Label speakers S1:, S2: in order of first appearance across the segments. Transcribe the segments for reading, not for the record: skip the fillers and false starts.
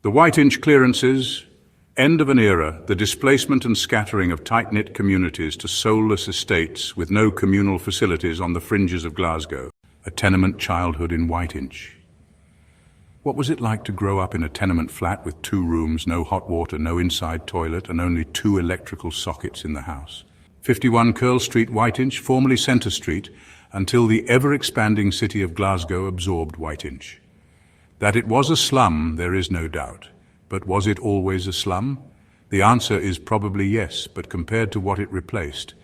S1: The Whiteinch clearances, end of an era, the displacement and scattering of tight-knit communities to soulless estates with no communal facilities on the fringes of Glasgow. A tenement childhood in Whiteinch. What was it like to grow up in a tenement flat with 2 rooms, no hot water, no inside toilet, and only 2 electrical sockets in the house? 51 Curle Street, Whiteinch, formerly Centre Street, until the ever-expanding city of Glasgow absorbed Whiteinch. That it was a slum, there is no doubt. But was it always a slum? The answer is probably yes, but compared to what it replaced,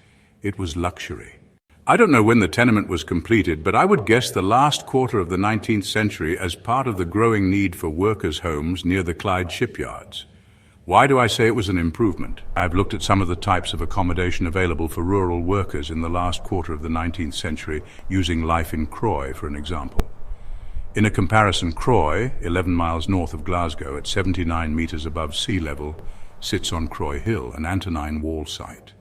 S1: it was luxury. I don't know when the tenement was completed, but I would guess the last quarter of the 19th century as part of the growing need for workers' homes near the Clyde shipyards. Why do I say it was an improvement? I've looked at some of the types of accommodation available for rural workers in the last quarter of the 19th century, using life in Croy for an example. In a comparison, Croy, 11 miles north of Glasgow at 79 meters above sea level, sits on Croy Hill, an Antonine wall site.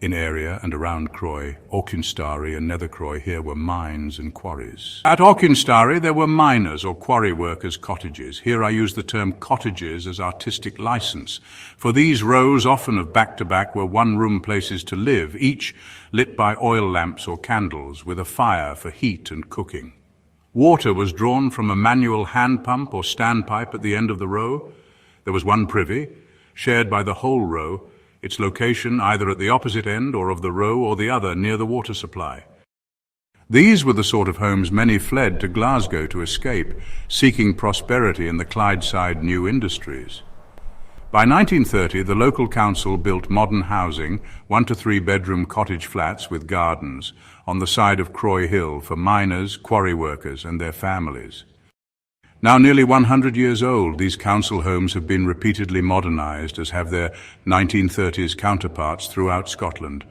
S1: In area and around Croy, Auchenstary and Nether Croy here were mines and quarries. At Auchenstary there were miners or quarry workers' cottages. Here I use the term cottages as artistic license, for these rows, often of back-to-back, were one-room places to live, each lit by oil lamps or candles, with a fire for heat and cooking. Water was drawn from a manual hand pump or standpipe at the end of the row. There was one privy, shared by the whole row, its location either at the opposite end or of the row or the other near the water supply. These were the sort of homes many fled to Glasgow to escape, seeking prosperity in the Clydeside new industries. By 1930, the local council built modern housing, 1 to 3 bedroom cottage flats with gardens, on the side of Croy Hill for miners, quarry workers and their families. Now nearly 100 years old, these council homes have been repeatedly modernised, as have their 1930s counterparts throughout Scotland.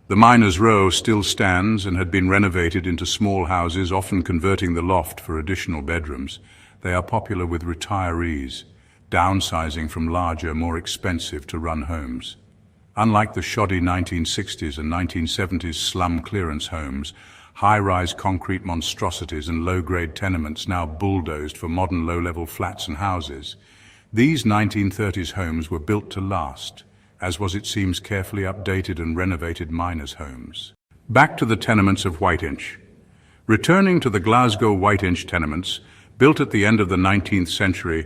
S1: The Miners' Row still stands and had been renovated into small houses, often converting the loft for additional bedrooms. They are popular with retirees, downsizing from larger, more expensive to run homes. Unlike the shoddy 1960s and 1970s slum clearance homes, high-rise concrete monstrosities and low-grade tenements now bulldozed for modern low-level flats and houses, these 1930s homes were built to last, as was, it seems, carefully updated and renovated miners' homes. Back to the tenements of Whiteinch. Returning to the Glasgow Whiteinch tenements, built at the end of the 19th century,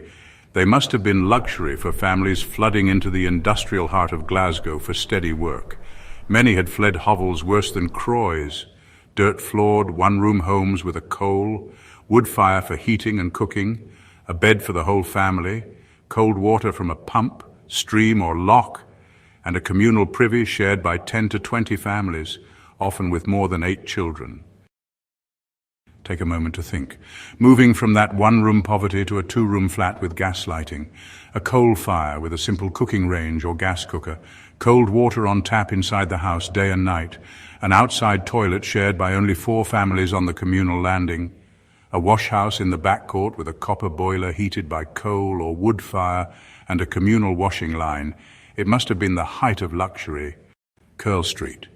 S1: they must have been luxury for families flooding into the industrial heart of Glasgow for steady work. Many had fled hovels worse than Croy's, dirt-floored, one-room homes with a coal, wood fire for heating and cooking, a bed for the whole family, cold water from a pump, stream or lock, and a communal privy shared by 10 to 20 families, often with more than 8 children. Take a moment to think. Moving from that one-room poverty to a 2-room flat with gas lighting, a coal fire with a simple cooking range or gas cooker, cold water on tap inside the house day and night, an outside toilet shared by only 4 families on the communal landing, a wash house in the back court with a copper boiler heated by coal or wood fire, and a communal washing line. It must have been the height of luxury. Curle Street.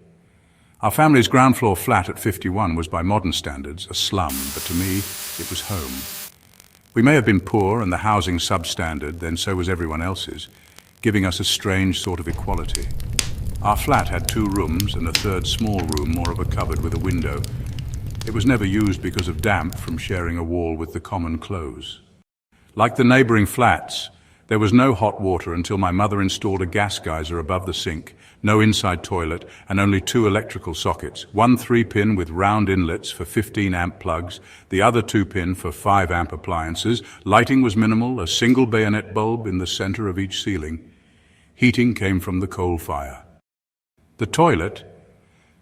S1: Our family's ground floor flat at 51 was by modern standards a slum, but to me it was home. We may have been poor and the housing substandard, then so was everyone else's, giving us a strange sort of equality. Our flat had 2 rooms and a third small room, more of a cupboard with a window. It was never used because of damp from sharing a wall with the common clothes. Like the neighbouring flats, there was no hot water until my mother installed a gas geyser above the sink, no inside toilet, and only 2 electrical sockets, one 3-pin with round inlets for 15-amp plugs, the other 2-pin for 5-amp appliances. Lighting was minimal, a single bayonet bulb in the center of each ceiling. Heating came from the coal fire. The toilet,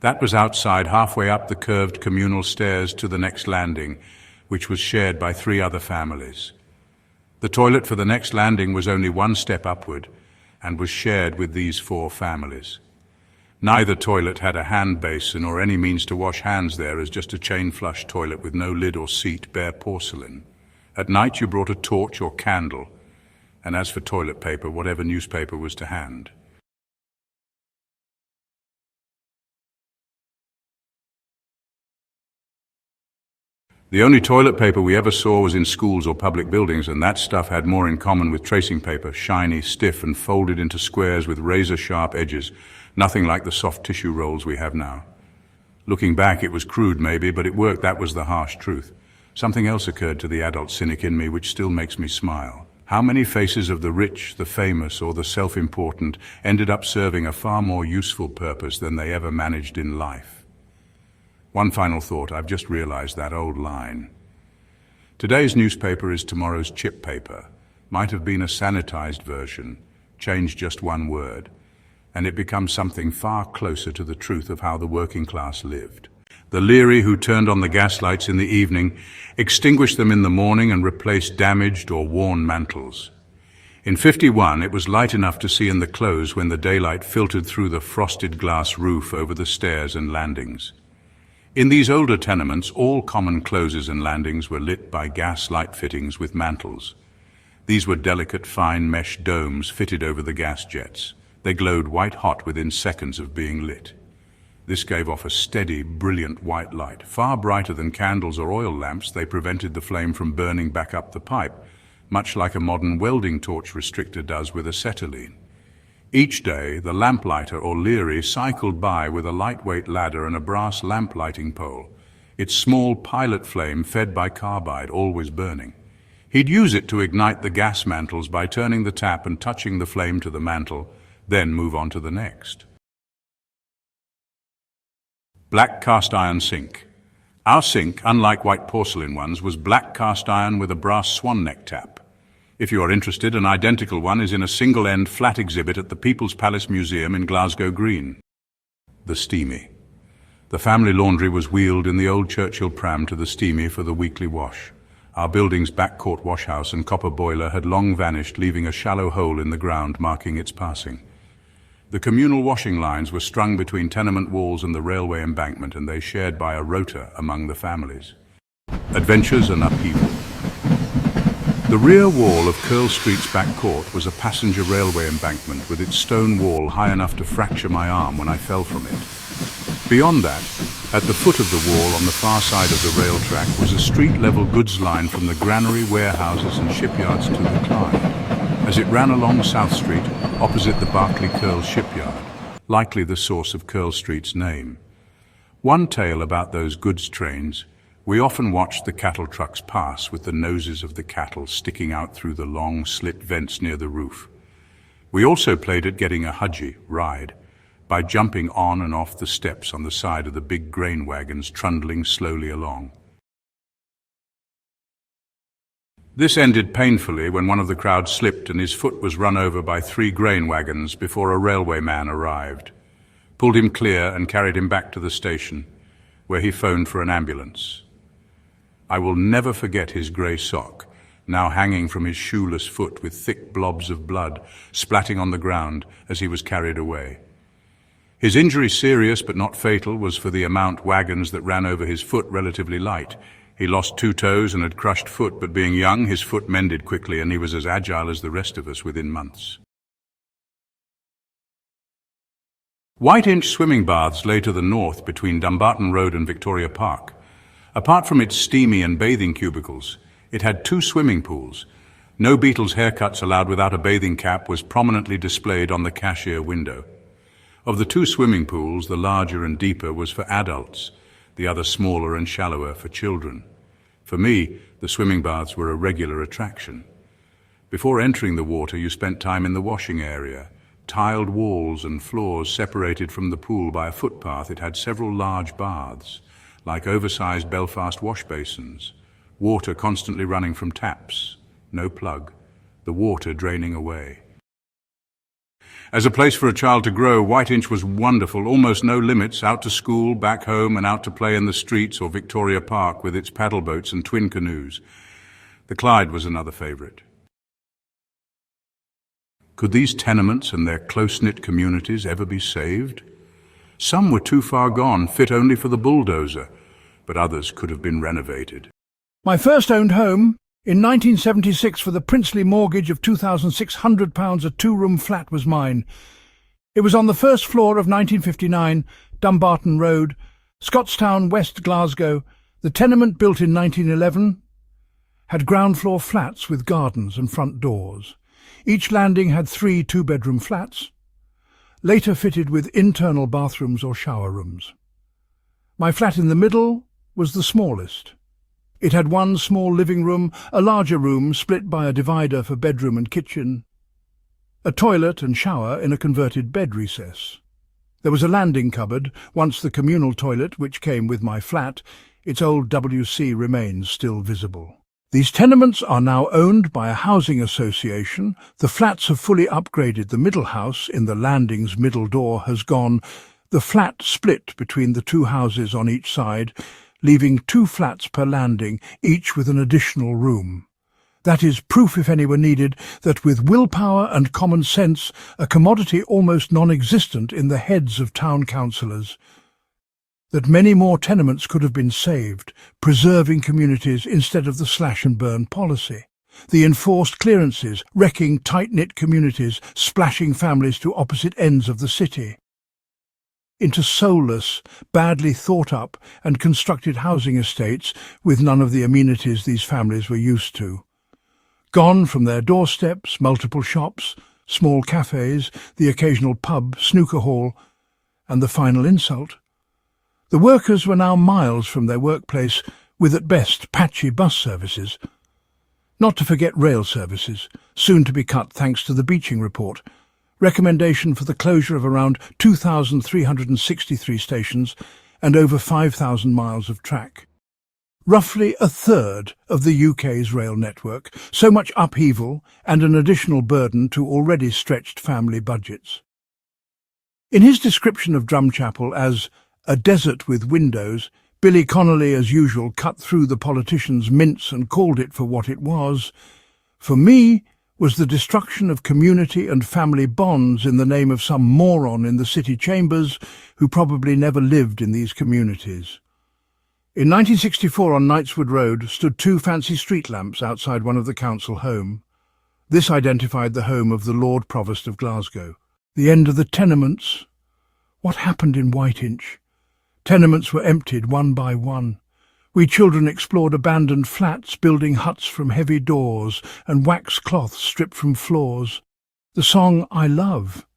S1: that was outside, halfway up the curved communal stairs to the next landing, which was shared by 3 other families. The toilet for the next landing was only 1 step upward and was shared with these 4 families. Neither toilet had a hand basin or any means to wash hands there, as just a chain flush toilet with no lid or seat, bare porcelain. At night you brought a torch or candle, and as for toilet paper, whatever newspaper was to hand. The only toilet paper we ever saw was in schools or public buildings, and that stuff had more in common with tracing paper, shiny, stiff, and folded into squares with razor-sharp edges, nothing like the soft tissue rolls we have now. Looking back, it was crude maybe, but it worked. That was the harsh truth. Something else occurred to the adult cynic in me which still makes me smile. How many faces of the rich, the famous, or the self-important ended up serving a far more useful purpose than they ever managed in life? One final thought, I've just realized that old line. Today's newspaper is tomorrow's chip paper. Might have been a sanitized version, changed just one word, and it becomes something far closer to the truth of how the working class lived. The Leary who turned on the gaslights in the evening, extinguished them in the morning and replaced damaged or worn mantles. In 51, it was light enough to see in the close when the daylight filtered through the frosted glass roof over the stairs and landings. In these older tenements, all common closes and landings were lit by gas light fittings with mantles. These were delicate, fine mesh domes fitted over the gas jets. They glowed white-hot within seconds of being lit. This gave off a steady, brilliant white light. Far brighter than candles or oil lamps, they prevented the flame from burning back up the pipe, much like a modern welding torch restrictor does with acetylene. Each day, the lamplighter or Leary cycled by with a lightweight ladder and a brass lamp lighting pole, its small pilot flame fed by carbide, always burning. He'd use it to ignite the gas mantles by turning the tap and touching the flame to the mantle, then move on to the next. Black cast iron sink. Our sink, unlike white porcelain ones, was black cast iron with a brass swan neck tap. If you are interested, an identical one is in a single-end flat exhibit at the People's Palace Museum in Glasgow Green. The steamie. The family laundry was wheeled in the old Churchill pram to the steamie for the weekly wash. Our building's backcourt washhouse and copper boiler had long vanished, leaving a shallow hole in the ground marking its passing. The communal washing lines were strung between tenement walls and the railway embankment, and they shared by a rota among the families. Adventures and upheaval. The rear wall of Curle Street's back court was a passenger railway embankment with its stone wall high enough to fracture my arm when I fell from it. Beyond that, at the foot of the wall on the far side of the rail track was a street-level goods line from the granary, warehouses and shipyards to the Clyde, as it ran along South Street opposite the Berkeley Curle shipyard, likely the source of Curle Street's name. One tale about those goods trains: we often watched the cattle trucks pass with the noses of the cattle sticking out through the long slit vents near the roof. We also played at getting a hudgie, ride, by jumping on and off the steps on the side of the big grain wagons trundling slowly along. This ended painfully when one of the crowd slipped and his foot was run over by 3 grain wagons before a railway man arrived, pulled him clear and carried him back to the station, where he phoned for an ambulance. I will never forget his grey sock, now hanging from his shoeless foot with thick blobs of blood splatting on the ground as he was carried away. His injury, serious but not fatal, was for the amount wagons that ran over his foot relatively light. He lost 2 toes and had crushed foot, but being young, his foot mended quickly and he was as agile as the rest of us within months. Whiteinch swimming baths lay to the north between Dumbarton Road and Victoria Park. Apart from its steamie and bathing cubicles, it had 2 swimming pools. No Beatles haircuts allowed without a bathing cap was prominently displayed on the cashier window. Of the 2 swimming pools, the larger and deeper was for adults, the other smaller and shallower for children. For me, the swimming baths were a regular attraction. Before entering the water, you spent time in the washing area. Tiled walls and floors separated from the pool by a footpath, it had several large baths, like oversized Belfast wash basins, water constantly running from taps, no plug, the water draining away. As a place for a child to grow, Whiteinch was wonderful, almost no limits, out to school, back home, and out to play in the streets or Victoria Park with its paddle boats and twin canoes. The Clyde was another favorite. Could these tenements and their close-knit communities ever be saved? Some were too far gone, fit only for the bulldozer, but others could have been renovated.
S2: My first owned home, in 1976 for the princely mortgage of £2,600, a 2-room flat was mine. It was on the first floor of 1959, Dumbarton Road, Scottstown, West Glasgow, The tenement, built in 1911, had ground-floor flats with gardens and front doors. Each landing had 3 two-bedroom flats, later fitted with internal bathrooms or shower rooms. My flat in the middle was the smallest. It had 1 small living room, a larger room split by a divider for bedroom and kitchen, a toilet and shower in a converted bed recess. There was a landing cupboard, once the communal toilet which came with my flat. Its old WC remains still visible. These tenements are now owned by a housing association. The flats have fully upgraded. The middle house in the landing's middle door has gone. The flat split between the 2 houses on each side, leaving 2 flats per landing, each with an additional room. That is proof, if any were needed, that with willpower and common sense, a commodity almost non-existent in the heads of town councillors, that many more tenements could have been saved, preserving communities instead of the slash-and-burn policy. The enforced clearances, wrecking tight-knit communities, splashing families to opposite ends of the city into soulless, badly thought-up and constructed housing estates with none of the amenities these families were used to. Gone from their doorsteps, multiple shops, small cafes, the occasional pub, snooker hall, and the final insult. The workers were now miles from their workplace, with at best patchy bus services. Not to forget rail services, soon to be cut thanks to the Beeching report. Recommendation for the closure of around 2,363 stations and over 5,000 miles of track. Roughly a third of the UK's rail network, so much upheaval and an additional burden to already stretched family budgets. In his description of Drumchapel as a desert with windows, Billy Connolly, as usual, cut through the politicians' mince and called it for what it was. For me, was the destruction of community and family bonds in the name of some moron in the city chambers who probably never lived in these communities. In 1964 on Knightswood Road stood 2 fancy street lamps outside one of the council home. This identified the home of the Lord Provost of Glasgow. The end of the tenements. What happened in Whiteinch? Tenements were emptied one by one. We children explored abandoned flats, building huts from heavy doors and wax cloth stripped from floors. The song I Love.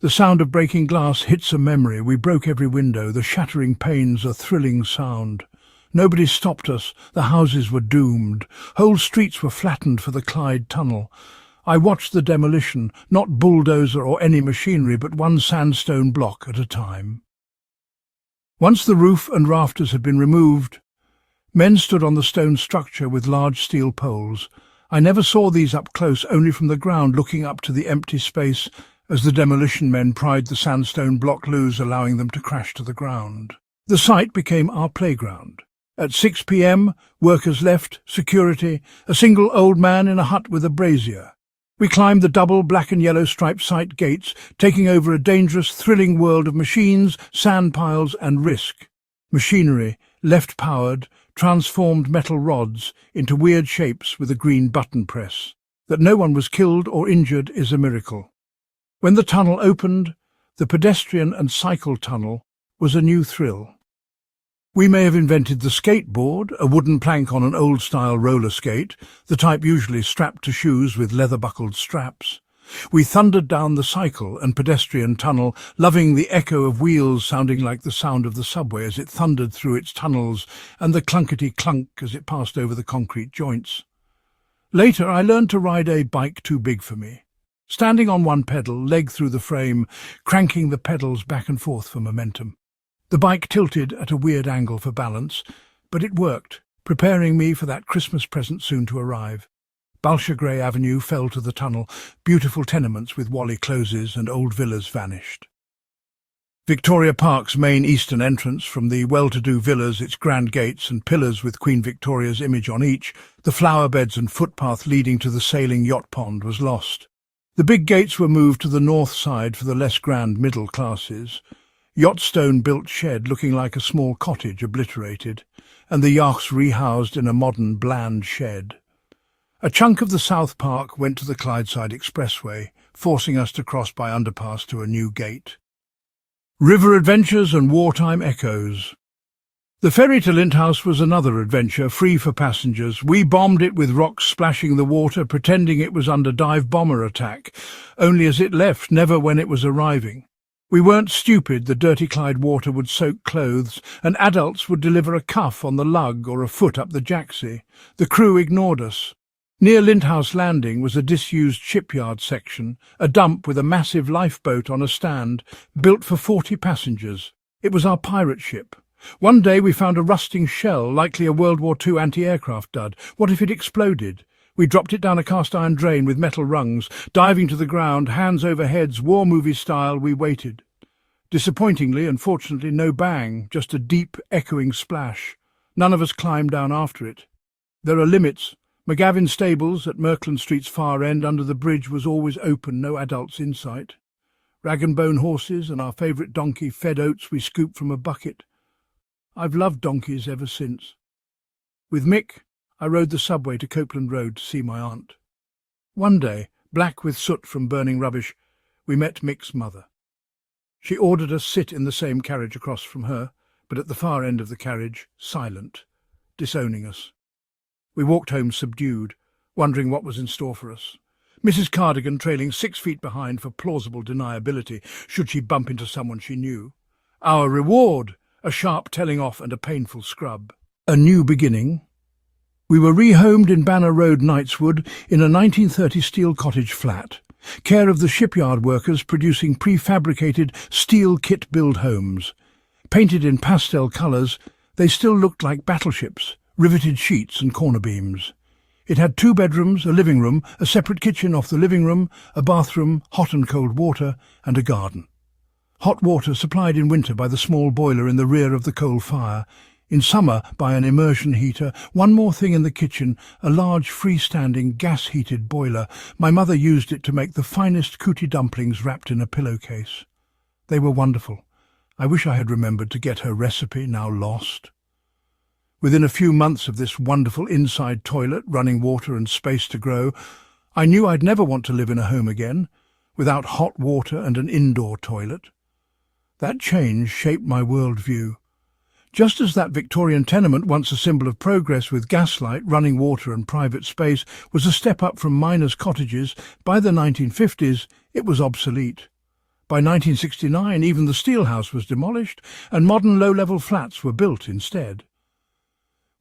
S2: The sound of breaking glass hits a memory. We broke every window, the shattering panes a thrilling sound. Nobody stopped us, the houses were doomed. Whole streets were flattened for the Clyde Tunnel. I watched the demolition, not bulldozer or any machinery, but one sandstone block at a time. Once the roof and rafters had been removed, men stood on the stone structure with large steel poles. I never saw these up close, only from the ground, looking up to the empty space as the demolition men pried the sandstone block loose, allowing them to crash to the ground. The site became our playground. At 6 p.m, workers left, security, a single old man in a hut with a brazier. We climbed the double black and yellow striped site gates, taking over a dangerous, thrilling world of machines, sand piles and risk. Machinery, left powered, transformed metal rods into weird shapes with a green button press. That no one was killed or injured is a miracle. When the tunnel opened, the pedestrian and cycle tunnel was a new thrill. We may have invented the skateboard, a wooden plank on an old-style roller skate, the type usually strapped to shoes with leather-buckled straps. We thundered down the cycle and pedestrian tunnel, loving the echo of wheels sounding like the sound of the subway as it thundered through its tunnels and the clunkety-clunk as it passed over the concrete joints. Later, I learned to ride a bike too big for me. Standing on one pedal, leg through the frame, cranking the pedals back and forth for momentum. The bike tilted at a weird angle for balance, but it worked, preparing me for that Christmas present soon to arrive. Balshagray Avenue fell to the tunnel, beautiful tenements with Wally closes and old villas vanished. Victoria Park's main eastern entrance, from the well-to-do villas, its grand gates and pillars with Queen Victoria's image on each, the flower beds and footpath leading to the sailing yacht pond, was lost. The big gates were moved to the north side for the less grand middle classes. Yachtstone-built shed looking like a small cottage obliterated, and the yachts rehoused in a modern, bland shed. A chunk of the South Park went to the Clydeside Expressway, forcing us to cross by underpass to a new gate. River adventures and wartime echoes. The ferry to Lindhouse was another adventure, free for passengers. We bombed it with rocks splashing the water, pretending it was under dive bomber attack, only as it left, never when it was arriving. We weren't stupid. The dirty Clyde water would soak clothes, and adults would deliver a cuff on the lug or a foot up the jacksie. The crew ignored us. Near Lindhouse Landing was a disused shipyard section, a dump with a massive lifeboat on a stand, built for 40 passengers. It was our pirate ship. One day we found a rusting shell, likely a World War II anti-aircraft dud. What if it exploded? We dropped it down a cast-iron drain with metal rungs. Diving to the ground, hands over heads, war movie style, we waited. Disappointingly, unfortunately, no bang, just a deep, echoing splash. None of us climbed down after it. There are limits. McGavin's stables at Merkland Street's far end under the bridge was always open, no adults in sight. Rag and bone horses and our favourite donkey fed oats we scooped from a bucket. I've loved donkeys ever since. With Mick, I rode the subway to Copeland Road to see my aunt. One day, black with soot from burning rubbish, we met Mick's mother. She ordered us sit in the same carriage across from her, but at the far end of the carriage, silent, disowning us. We walked home subdued, wondering what was in store for us. Mrs. Cardigan trailing 6 feet behind for plausible deniability, should she bump into someone she knew. Our reward, a sharp telling off and a painful scrub. A new beginning. We were rehomed in Banner Road, Knightswood, in a 1930 steel cottage flat, care of the shipyard workers producing prefabricated steel kit-build homes. Painted in pastel colours, they still looked like battleships, riveted sheets and corner beams. It had 2 bedrooms, a living room, a separate kitchen off the living room, a bathroom, hot and cold water, and a garden. Hot water supplied in winter by the small boiler in the rear of the coal fire, in summer by an immersion heater. One more thing in the kitchen, a large freestanding gas-heated boiler. My mother used it to make the finest cootie dumplings wrapped in a pillowcase. They were wonderful. I wish I had remembered to get her recipe, now lost. Within a few months of this wonderful inside toilet, running water and space to grow, I knew I'd never want to live in a home again, without hot water and an indoor toilet. That change shaped my worldview. Just as that Victorian tenement, once a symbol of progress with gaslight, running water and private space, was a step up from miners' cottages, by the 1950s it was obsolete. By 1969 even the steel house was demolished and modern low-level flats were built instead.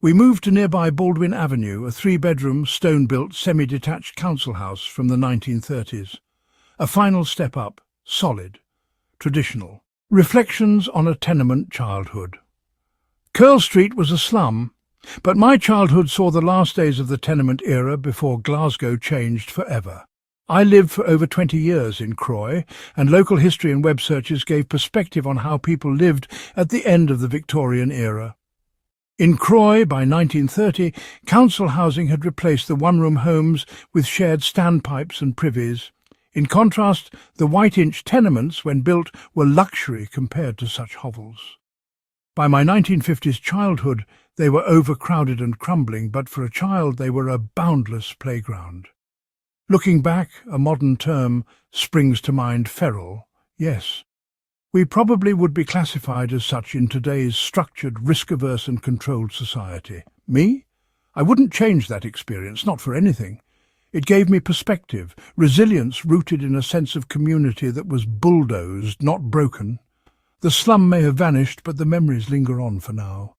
S2: We moved to nearby Baldwin Avenue, a 3-bedroom, stone-built, semi-detached council house from the 1930s. A final step up, solid, traditional. Reflections on a tenement childhood. Curle Street was a slum, but my childhood saw the last days of the tenement era before Glasgow changed forever. I lived for over 20 years in Croy, and local history and web searches gave perspective on how people lived at the end of the Victorian era. In Croy, by 1930, council housing had replaced the one-room homes with shared standpipes and privies. In contrast, the Whiteinch tenements, when built, were luxury compared to such hovels. By my 1950s childhood, they were overcrowded and crumbling, but for a child they were a boundless playground. Looking back, a modern term springs to mind: feral. Yes, we probably would be classified as such in today's structured, risk-averse and controlled society. Me? I wouldn't change that experience, not for anything. It gave me perspective, resilience rooted in a sense of community that was bulldozed, not broken. The slum may have vanished, but the memories linger on for now.